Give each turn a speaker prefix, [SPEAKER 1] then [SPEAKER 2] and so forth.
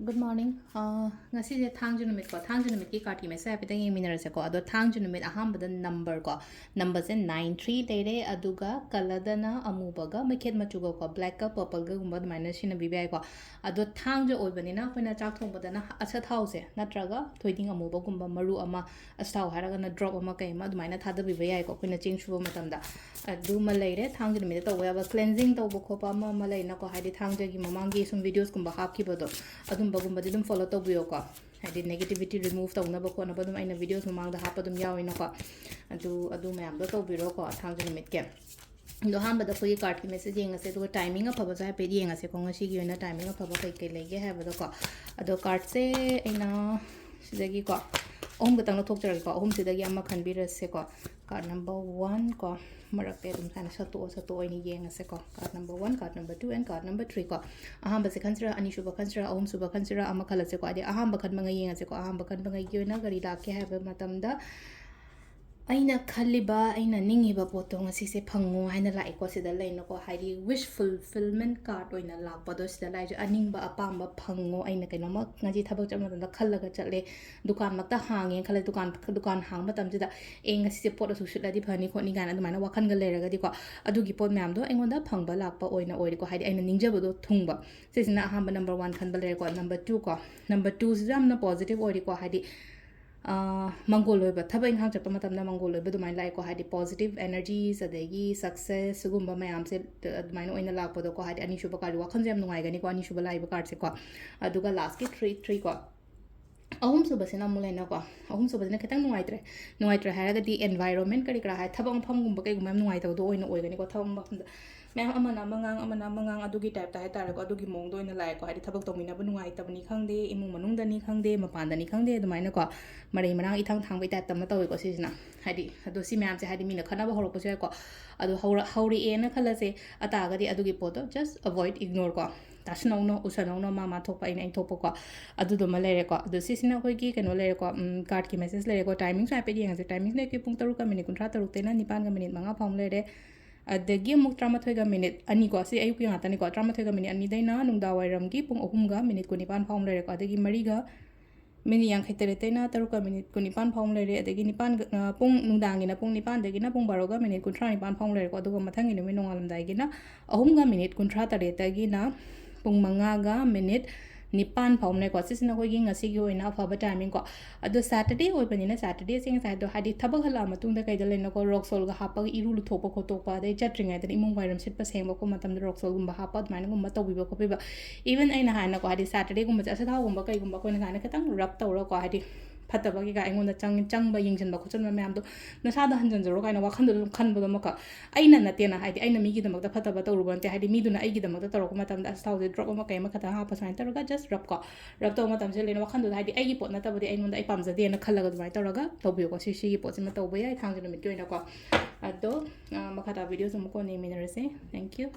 [SPEAKER 1] Good morning. Ngasigi thangju numit ko thangju numit ki card ki message apita ngi minerase ko ado thangju numit ahambada number ko number se 93 lere aduga kaladana amubaga makhet machuga ko black ka purple ga gumba minus sina bibai ko ado thangju oibani na koina chak thongbada na acha thause natraga thoiding amuba gumba maru ama astaw haraga na drop ama kai ma dumaina thada bibai ko koina ching shuba matamda adu ma leire thangju numit to weba cleansing to bo ko pa ma leina ko haidi thangju gi mamangi sum videos gumba hap ki bodo adum bagumba dum follow to biyo ko haidi negativity remove to na ba ko na ba dum aina videos mamang da hapa dum yaw ina ko adu mayam do to biro ko thangju numit ke do hamba da koi card ki message yenga se to timing a phaba sa pe yenga se ko ngasi gi na timing a phaba kai kai lege ha ba do ko ado card se aina sidagi ko om ga tang thok jar ko om sidagi amma khan bi ras se ko card number 1 ko marak te dum sana sato ini yenga se ko card number 1 card number 2 and card number 3 ko ahamba se khansra ani shuba khansra om suba khansra amma khala se ko ade ahamba khan manga yenga se ko ahamba khan manga yona gari la ke ha ba matam da aina khaliba aina ningi ba poto ngasi se phango haina lai ko se da lain ko haidi wish fulfillment card oina lak pa do se da lai jo aning ba apam ba phango aina kaino ma ngaji thabak cham da khallaga chatle dukan makta hange khale dukan hang ma tam jida e ngasi se pot su shula di phani ko ni gana du mana wakhan ga leraga di ko adu gi pot myam do engonda phangba lak pa oina oi ko haidi aina ningja ba do thungba se sina ahamba number 1 khan ba le ko number 2 ko number 2 jam na positive oi ko haidi mangol ba thabai hang chapa matam na mangol ba dumai lai ko hadi positive energies adegi success gumba mayam se dumai no ina lak podo ko hadi ani shuba kali wakhan jam nungai gani ko ani shuba lai ba card se ko aduga last ki 3 ko ahum suba sina mulena ko ahum suba sina ketang nungai tre haraga di environment kari kra hai thabang pham gumba kai gumam nungai taw do oina oi gani ko thabang ba ma'am अमना अदुगी type ता है तारे को अदुगी मोंग दो इन लाइ को हादि थबक तोमिना बु नुंगाइ तबनी खंगदे इमुंग मनुंग दनी खंगदे मपान दनी खंगदे दुमाइना को मरै मनांग इथांग थांग बै टाइप तम तवे को सिजना हादि अदो सि मैम से हादि मिना खनाबा हरो पसे को अदो हौरी ए न खलसे अतागदि अदुगी पोतो जस्ट अवॉइड इग्नोर को तासनौनो उसनौनो मा मा थोपा इन थोपो को अदुदो म लेरे को अदो सिसिना कोइ की कनो लेरे को कार्ड की मैसेज लेरे को टाइमिंग साइ पे दियंग से टाइमिंग ने के पुंग 3 मिनिट 13 तेना 9 मिनिट 5 फाउम लेरे adagi amuk 13 minute ani ko si ayuk yang atani ko 13 minute ani daina nungda wairam gi pung 3 ga minute ko nipan phawm lere ko adagi mari ga mini yang khaitere tena 3 minute ko nipan phawm lere adagi nipan pung nungdang ina pung nipan dagi na pung 12 ga minute ko 3 nipan phawm lere ko aduga mathang ni mi nongalam dai gi na 3 ga minute ko 3 tagi na pung 5 ga minute nipan phawm ne ko sisina ko gi ngasi gi oina afaba timing ko adu saturday oi banina saturday sing sai do hadi thabak hala matung da kai da lena ko rock sol ga hapa iru lu thopa ko topa dai chatring ai da imung vairam sit pa seng ko matam da rock sol gumba hapa maina gumba to biba ko biba even aina hana ko hadi saturday gumba sa thaw gumba kai gumba ko na kana katang rap tawra ko hadi ꯐꯠꯇꯕꯒꯤ ꯀꯥ ꯑꯩꯉꯣꯟꯗ ꯆꯪꯕ ꯌꯦꯡꯁꯤꯟꯕ ꯈꯣꯠꯆꯟꯕ ꯃꯌꯥꯝꯗꯣ ꯅꯁꯥꯗ ꯍꯟꯖꯟꯖꯔꯣ ꯀꯥꯏꯅ ꯋꯥꯈꯟꯗꯣ ꯑꯗꯨꯝ ꯈꯟꯕꯗꯣ ꯑꯃꯨꯛꯀ ꯑꯩꯅ ꯅꯠꯇꯦꯅ ꯍꯥꯏꯗꯤ ꯑꯩꯅ ꯃꯤꯒꯤꯗꯃꯛꯇ ꯐꯠꯇꯕ ꯇꯧꯔꯨꯕ ꯅꯠꯇꯦ ꯍꯥꯏꯗꯤ ꯃꯤꯗꯨꯅ ꯑꯩꯒꯤꯗꯃꯛꯇ ꯇꯧꯔꯛꯄ ꯃꯇꯝꯗ ꯑꯁ ꯊꯥꯎꯁꯦ ꯗ꯭ꯔꯣꯞ ꯑꯃ ꯀꯩ ꯑꯃ ꯈꯛꯇꯪ ꯍꯥꯞꯄ ꯁꯨꯃꯥꯏꯅ ꯇꯧꯔꯒ ꯖꯁ ꯔꯕ ꯇꯧꯕ ꯃꯇꯝꯁꯦ ꯂꯩꯅ ꯋꯥꯈꯟꯗꯨꯗ ꯍꯥꯏꯗꯤ ꯑꯩꯒꯤ ꯄꯣꯠ ꯅꯠꯇꯕꯗꯤ ꯑꯩꯉꯣꯟꯗ ꯑꯩ ꯄꯥꯝꯖꯗꯦꯅ ꯈꯜꯂꯒ ꯑꯗꯨꯃꯥꯏꯅ ꯇꯧꯔꯒ ꯇꯧꯕꯤꯌꯨꯀꯣ ꯁꯤꯒꯤ ꯄꯣꯠꯁꯤꯃ ꯇꯧꯕ ꯌꯥꯏ ꯊꯥꯡꯖ ꯅꯨꯃꯤꯠꯀꯤ ꯑꯣꯏꯅꯀꯣ ꯑꯗꯣ ꯃꯈꯥ ꯇꯥꯕ ꯚꯤꯗꯤꯑꯣꯁꯨ ꯑꯃꯨꯛ ꯀꯣꯟꯅ ꯌꯦꯡꯃꯤꯟꯅꯔꯁꯦ ꯊꯦꯡꯛ ꯌꯨ